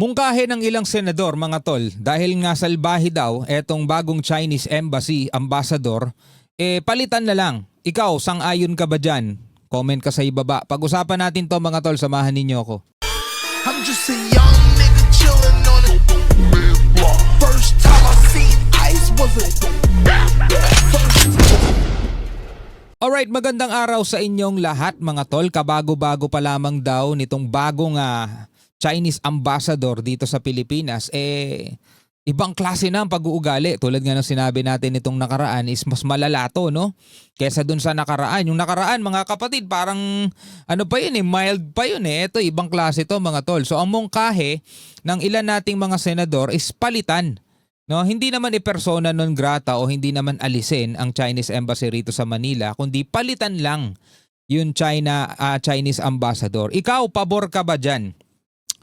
Mungkahi ng ilang senador mga tol dahil nga salbahe daw etong bagong Chinese Embassy Ambassador, palitan na lang. Ikaw, sang-ayon ka ba dyan? Comment ka sa ibaba. Pag-usapan natin to mga tol, samahan ninyo ako. I'm just a young nigga chillin' on it. First time I seen ice was a Alright, magandang araw sa inyong lahat mga tol. Kabago-bago pa lamang daw nitong bagong Chinese Ambassador dito sa Pilipinas. Ibang klase na ang pag-uugali. Tulad nga ng sinabi natin itong nakaraan is mas malala to, no? Kesa dun sa nakaraan. Yung nakaraan mga kapatid parang ano pa yun mild pa yun eh. Ito ibang klase to mga tol. So ang mungkahe ng ilan nating mga senador is palitan. No, hindi naman persona non grata o hindi naman alisin ang Chinese Embassy rito sa Manila, kundi palitan lang yung Chinese Ambassador. Ikaw, pabor ka ba dyan?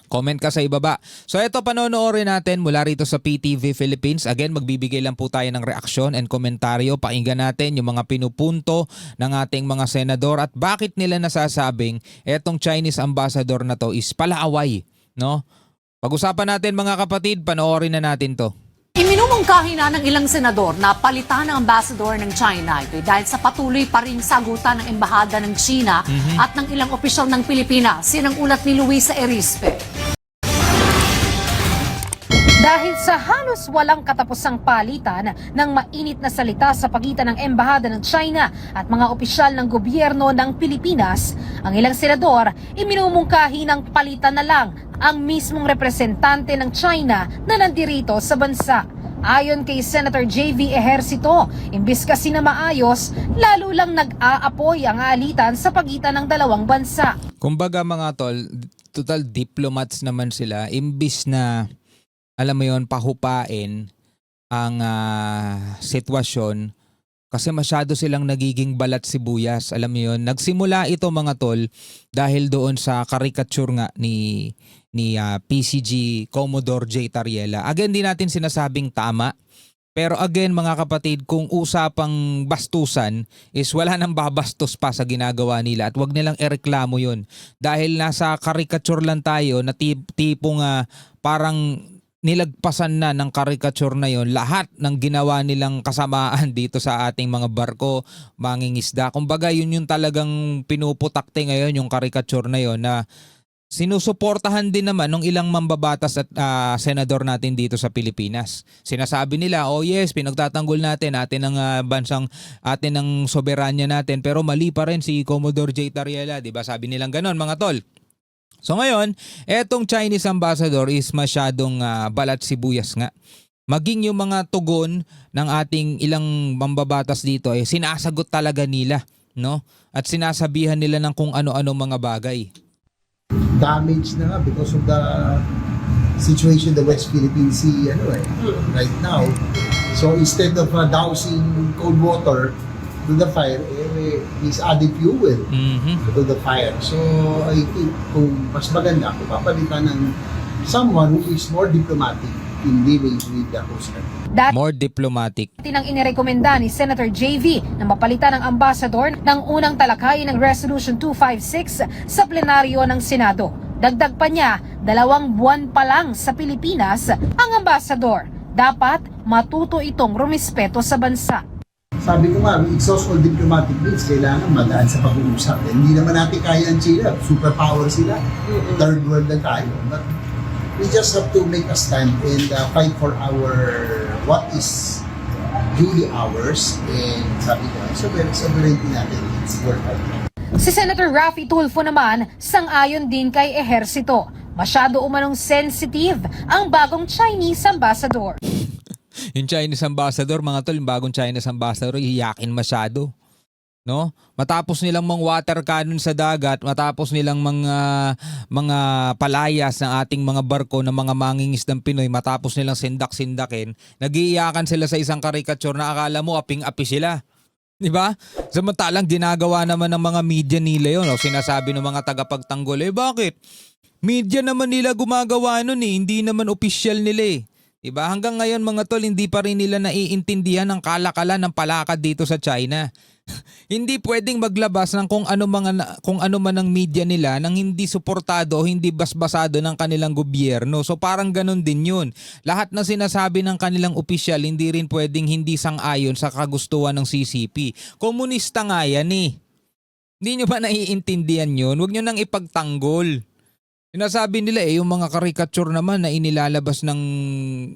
Comment ka sa ibaba. So ito panonoorin natin mula rito sa PTV Philippines. Again, magbibigay lang po tayo ng reaksyon and komentaryo. Pakinggan natin yung mga pinupunto ng ating mga senador at bakit nila nasasabing etong Chinese Ambassador na to is palaaway. No? Pag-usapan natin mga kapatid, panoorin na natin to. Iminumungkahi na ng ilang senador na palitan ng ambassador ng China. Ito dahil sa patuloy pa ring sagutan ng embahada ng China at ng ilang opisyal ng Pilipinas. Yan ang ulat ni Luisa Erispe. Dahil sa halos walang katapusang palitan ng mainit na salita sa pagitan ng embahada ng China at mga opisyal ng gobyerno ng Pilipinas, ang ilang senador iminumungkahi ng palitan na lang ang mismong representante ng China na nandirito sa bansa. Ayon kay Senator J.V. Ejercito, imbis kasi na maayos, lalo lang nag-aapoy ang alitan sa pagitan ng dalawang bansa. Kumbaga mga tol, total diplomats naman sila, imbis na alam mo yon pahupain ang sitwasyon kasi masyado silang nagiging balat sibuyas. Alam mo yon, nagsimula ito mga tol dahil doon sa caricature nga ni PCG Commodore J. Tariela. Again, di natin sinasabing tama. Pero again mga kapatid, kung usapang bastusan is wala nang babastos pa sa ginagawa nila at wag nilang ireklamo yun. Dahil nasa caricature lang tayo na tipong parang nilagpasan na ng caricature na yon lahat ng ginawa nilang kasamaan dito sa ating mga barko, mangingisda. Kumbaga yun yung talagang pinuputakte ngayon yung caricature na yon na sinusuportahan din naman ng ilang mambabatas at senador natin dito sa Pilipinas. Sinasabi nila, oh yes, pinagtatanggol natin ang bansang atin ng soberanya natin, pero mali pa rin si Commodore J. Tariela, di ba? Sabi nilang ganon mga tol. So ngayon, etong Chinese Ambassador is masyadong balat sibuyas nga. Maging yung mga tugon ng ating ilang mambabatas dito sinasagot talaga nila, no? At sinasabihan nila ng kung ano-ano mga bagay. Damage na nga because of the situation in the West Philippine Sea right now. So instead of dousing cold water to the fire, is adding fuel to the fire. So I think kung mas maganda kung papalitan ng someone who is more diplomatic in dealing with the Coast Guard. More diplomatic. Tinang inirekomenda ni Senator J.V. na mapalitan ng ambassador ng unang talakay ng Resolution 256 sa plenaryo ng Senado. Dagdag pa niya, 2 buwan pa lang sa Pilipinas ang ambassador. Dapat matuto itong rumispeto sa bansa. Sabi ko nga, exhaust all diplomatic means, kailangan madaan sa pag-uusap. Hindi naman natin kaya ang China, superpower sila, third world lang tayo. But we just have to make a stand and fight for what is duly ours. And sabi ko, sovereignty natin, it's worth it. Si Senator Raffy Tulfo naman, sang-ayon din kay Ejercito. Masyado umanong sensitive ang bagong Chinese Ambassador. Yung Chinese Ambassador, mga tol, yung bagong Chinese Ambassador, iyakin masyado. No? Matapos nilang mga water cannon sa dagat, matapos nilang mga palayas ng ating mga barko ng mga mangingisdang Pinoy, matapos nilang sindak-sindakin, nag-iiyakan sila sa isang caricature na akala mo aping-api sila. Di ba? Samantalang ginagawa naman ng mga media nila yun. O, sinasabi ng mga tagapagtanggol, bakit? Media naman nila gumagawa nun hindi naman official nila . Diba? Hanggang ngayon mga tol, hindi pa rin nila naiintindihan ang kalakalan ng palakad dito sa China. Hindi pwedeng maglabas ng kung ano man ang media nila nang hindi suportado o hindi basbasado ng kanilang gobyerno. So parang ganun din yun. Lahat na sinasabi ng kanilang opisyal hindi rin pwedeng hindi sang-ayon sa kagustuhan ng CCP. Komunista nga yan eh. Hindi nyo ba naiintindihan yun? Huwag nyo nang ipagtanggol. Sinasabi nila yung mga caricature naman na inilalabas ng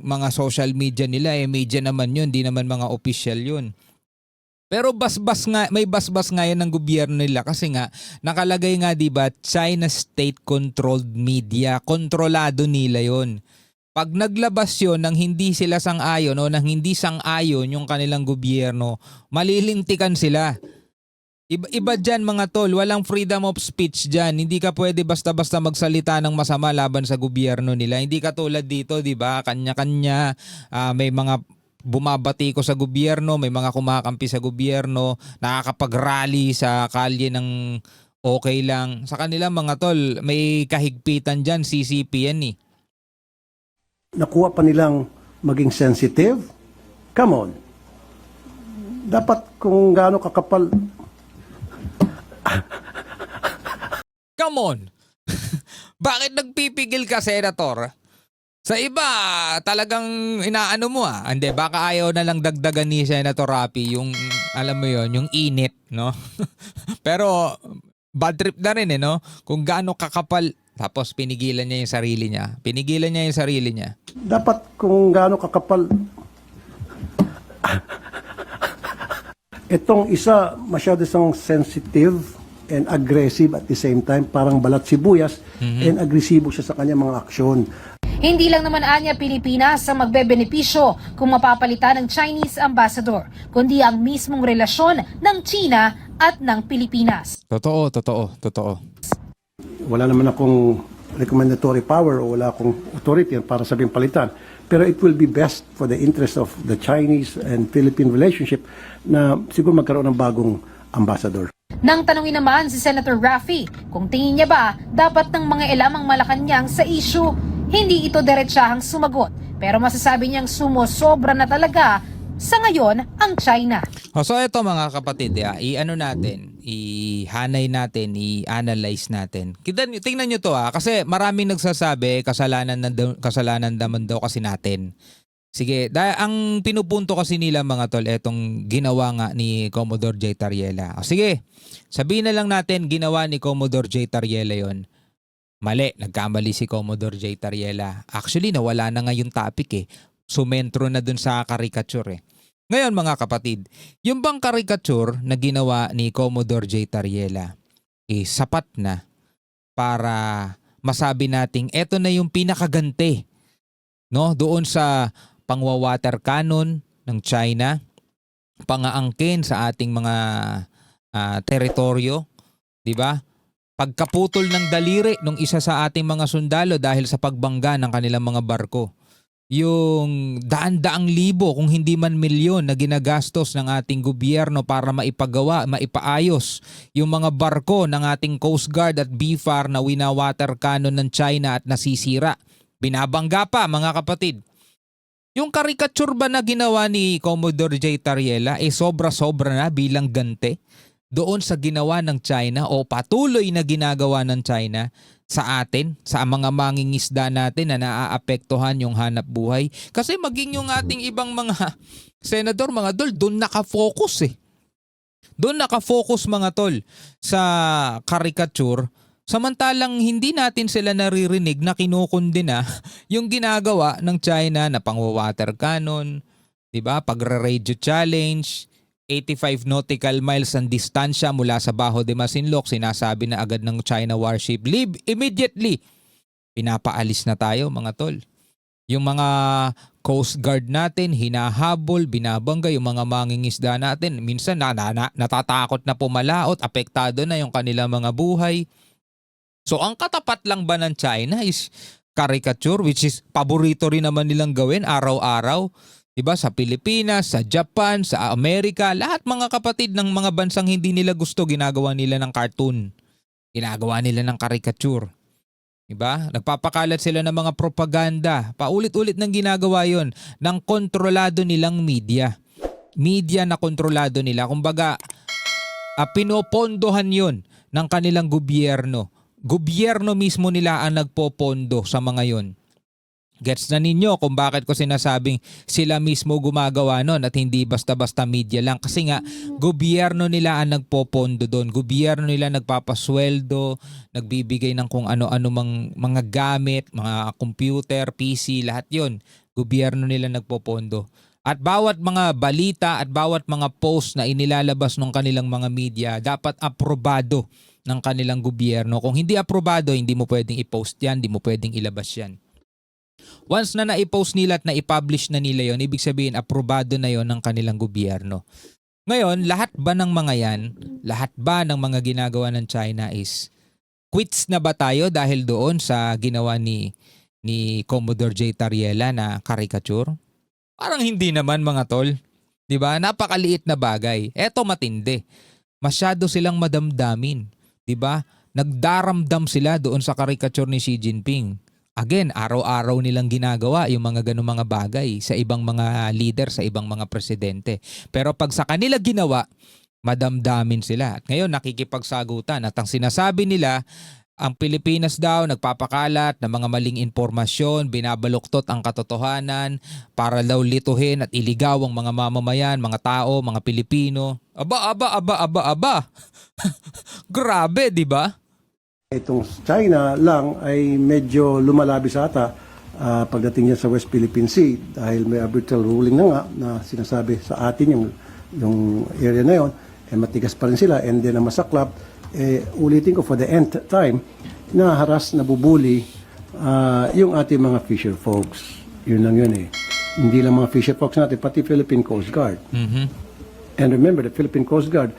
mga social media nila media naman yun, di naman mga official yun. Pero may basbas nga yan ng gobyerno nila kasi nga nakalagay nga 'di ba China state-controlled media, kontrolado nila yon. Pag naglabas yon nang hindi sila sang-ayon o nang hindi sang-ayon yung kanilang gobyerno, malilintikan sila. Iba dyan mga tol, walang freedom of speech dyan. Hindi ka pwede basta-basta magsalita ng masama laban sa gobyerno nila. Hindi katulad dito, di ba? Kanya-kanya, may mga bumabati ko sa gobyerno, may mga kumakampi sa gobyerno, nakakapag-rally sa kalye ng okay lang. Sa kanila mga tol, may kahigpitan dyan, CCP yan eh. Nakuha pa nilang maging sensitive? Come on. Dapat kung gaano kakapal. Come on! Bakit nagpipigil ka, Senator? Sa iba, talagang inaano mo Hindi, baka ayaw na lang dagdagan ni Senator Rapi yung, alam mo yon yung init, no? Pero, bad trip na rin no? Kung gaano kakapal, tapos pinigilan niya yung sarili niya. Dapat kung gaano kakapal. Itong isa, masyado siyang sensitive and aggressive at the same time, parang balat sibuyas, and agresibo siya sa kanyang mga aksyon. Hindi lang naman anya Pilipinas ang magbebenepisyo kung mapapalitan ng Chinese ambassador, kundi ang mismong relasyon ng China at ng Pilipinas. Totoo. Wala naman akong recommendatory power o wala akong authority para sabing palitan. Pero it will be best for the interest of the Chinese and Philippine relationship na siguro magkaroon ng bagong ambassador. Nang tanungin naman si Senator Raffy kung tingin niya ba dapat ng mga elamang Malacanang sa issue, hindi ito diretsahang sumagot. Pero masasabi niyang sumosobra na talaga sa ngayon ang China. So ito mga kapatid, ihanay natin, i-analyze natin. Tingnan nyo to kasi maraming nagsasabi kasalanan naman daw kasi natin. Sige, ang pinupunto kasi nila mga tol, etong ginawa nga ni Commodore J. Tariela. Sige, sabihin na lang natin ginawa ni Commodore J. Tariela yon. Mali, nagkamali si Commodore J. Tariela. Actually, nawala na nga yung topic Sumentro na dun sa caricature Ngayon mga kapatid, yung bang caricature na ginawa ni Commodore J. Tariela, sapat na para masabi nating eto na yung pinakaganti, no? Doon sa pangwawater cannon ng China, pangaangkin sa ating mga teritoryo, di ba? Pagkaputol ng daliri ng isa sa ating mga sundalo dahil sa pagbangga ng kanilang mga barko. Yung daan-daang libo kung hindi man milyon na ginagastos ng ating gobyerno para maipaayos yung mga barko ng ating Coast Guard at BFAR na winawater cannon ng China at nasisira. Binabangga pa mga kapatid. Yung caricature ba na ginawa ni Commodore J. Tariela sobra-sobra na bilang ganti doon sa ginawa ng China o patuloy na ginagawa ng China sa atin, sa mga mangingisda natin na naaapektuhan yung hanap buhay. Kasi maging yung ating ibang mga senador, mga tol, doon nakafocus Doon nakafocus mga tol sa caricature. Samantalang hindi natin sila naririnig na kinukundina yung ginagawa ng China na pangwawater cannon, 'di ba? Pagre-radio challenge, 85 nautical miles ang distansya mula sa Bajo de Masinloc, sinasabi na agad ng China warship, leave immediately. Pinapaalis na tayo mga tol. Yung mga Coast Guard natin, hinahabol, binabangga yung mga mangingisda natin. Minsan natatakot na pumalaot, apektado na yung kanilang mga buhay. So ang katapat lang ba ng China is caricature, which is paborito rin naman nilang gawin araw-araw. Diba? Sa Pilipinas, sa Japan, sa Amerika, lahat mga kapatid ng mga bansang hindi nila gusto, ginagawa nila ng cartoon. Ginagawa nila ng caricature. Diba? Nagpapakalat sila ng mga propaganda. Paulit-ulit nang ginagawa yon ng kontrolado nilang media. Media na kontrolado nila. Kumbaga, pinopondohan yon ng kanilang gobyerno. Gobyerno mismo nila ang nagpopondo sa mga yon. Gets na ninyo kung bakit ko sinasabing sila mismo gumagawa nun at hindi basta-basta media lang. Kasi nga, gobyerno nila ang nagpopondo doon. Gobyerno nila nagpapasweldo, nagbibigay ng kung ano-ano mga gamit, mga computer, PC, lahat yon. Gobyerno nila nagpopondo. At bawat mga balita at bawat mga post na inilalabas ng kanilang mga media, dapat aprobado ng kanilang gobyerno. Kung hindi aprobado, hindi mo pwedeng i-post yan, hindi mo pwedeng ilabas yan. Once na na-post nila at na-publish na nila yon, ibig sabihin aprobado na yon ng kanilang gobyerno. Ngayon, lahat ba ng mga yan, lahat ba ng mga ginagawa ng China is quits na ba tayo dahil doon sa ginawa ni Commodore J. Tariela na caricature? Parang hindi naman mga tol. 'Di ba? Napakaliit na bagay. Eto matindi. Masyado silang madamdamin. 'Di ba? Nagdaramdam sila doon sa caricature ni Xi Jinping. Again, araw-araw nilang ginagawa yung mga ganung mga bagay sa ibang mga leader, sa ibang mga presidente. Pero pag sa kanila ginawa, madamdamin sila. At ngayon nakikipagsagutan at ang sinasabi nila, ang Pilipinas daw nagpapakalat ng mga maling impormasyon, binabaluktot ang katotohanan para daw lituhin at iligaw ang mga mamamayan, mga tao, mga Pilipino. Aba. Grabe, di ba? Itong China lang ay medyo lumalabis ata pagdating niya sa West Philippine Sea dahil may arbitral ruling na nga na sinasabi sa atin yung area na yon, matigas pa rin sila, and then ang masaklap, ulitin ko for the nth time, na haras, nabubuli yung ating mga fisher folks. Yun lang yun eh. Hindi lang mga fisher folks natin, pati Philippine Coast Guard. And remember, the Philippine Coast Guard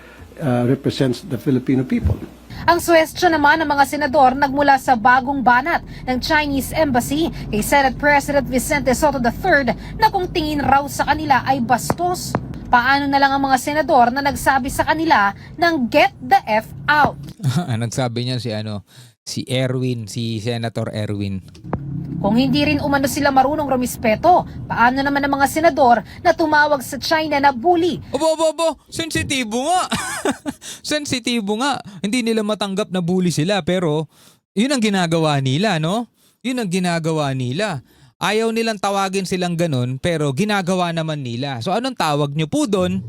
represents the Filipino people. Ang suwestyon naman ng mga senador nagmula sa bagong banat ng Chinese Embassy kay Senate President Vicente Soto III na kung tingin raw sa kanila ay bastos. Paano na lang ang mga senador na nagsabi sa kanila ng get the F out? Nagsabi niya si Erwin, si Senator Erwin. Kung hindi rin umano sila marunong rumispeto, paano naman ang mga senador na tumawag sa China na bully? Obo, sensitibo nga. Sensitibo nga. Hindi nila matanggap na bully sila pero yun ang ginagawa nila, no? Yun ang ginagawa nila. Ayaw nilang tawagin silang ganun pero ginagawa naman nila. So anong tawag nyo po doon?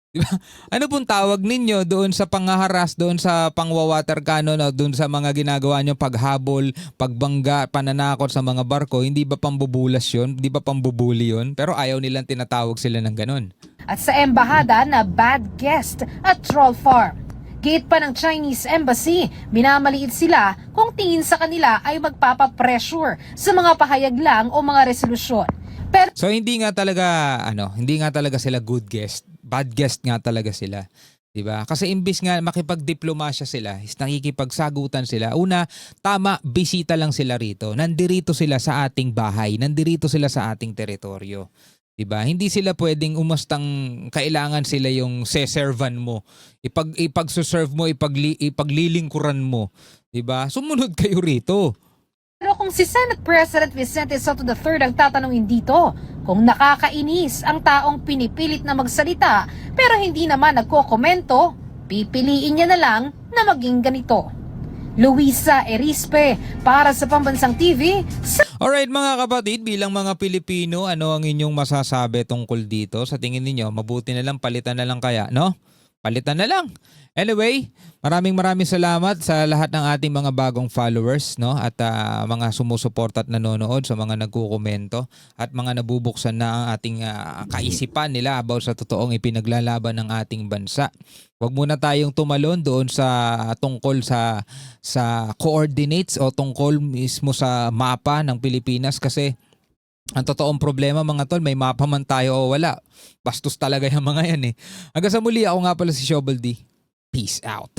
Diba? Ano pong tawag ninyo doon sa panghaharas, doon sa pangwawater cannon, o doon sa mga ginagawa nyo paghabol, pagbangga, pananakot sa mga barko? Hindi ba pambubulas yun? Hindi ba pambubuli yun? Pero ayaw nilang tinatawag sila ng ganun. At sa embahada na bad guest at troll farm. Gate pa ng Chinese Embassy, minamaliit sila kung tingin sa kanila ay magpapapressure sa mga pahayag lang o mga resolusyon. Pero So hindi nga talaga sila good guest. Bad guest nga talaga sila. 'Di ba? Kasi imbis nga makipagdiplomasya sila, is nakikipagsagutan sila. Una, tama, bisita lang sila rito. Nandirito sila sa ating bahay, nandirito sila sa ating teritoryo. 'Di ba? Hindi sila pwedeng umastang kailangan sila yung seservan mo. Ipagsuserve mo, ipaglilingkuran mo. 'Di ba? Sumunod kayo rito. kung si Senate President Vicente Soto III ang tatanungin dito, kung nakakainis ang taong pinipilit na magsalita pero hindi naman nagkokomento, pipiliin niya na lang na maging ganito. Luisa Erispe para sa Pambansang TV. Alright mga kapatid, bilang mga Pilipino, ano ang inyong masasabi tungkol dito? Sa tingin ninyo, mabuti na lang, palitan na lang kaya, no? Palitan na lang. Anyway, maraming salamat sa lahat ng ating mga bagong followers, no? At mga sumusuport at nanonood, sa mga nagkukomento at mga nabubuksan na ang ating kaisipan nila about sa totoong ipinaglalaban ng ating bansa. Huwag muna tayong tumalon doon sa tungkol sa coordinates o tungkol mismo sa mapa ng Pilipinas, kasi ang totoong problema mga tol, may mapa man tayo o wala. Bastos talaga yung mga yan eh. Hanggang sa muli, ako nga pala si Shobal D. Peace out.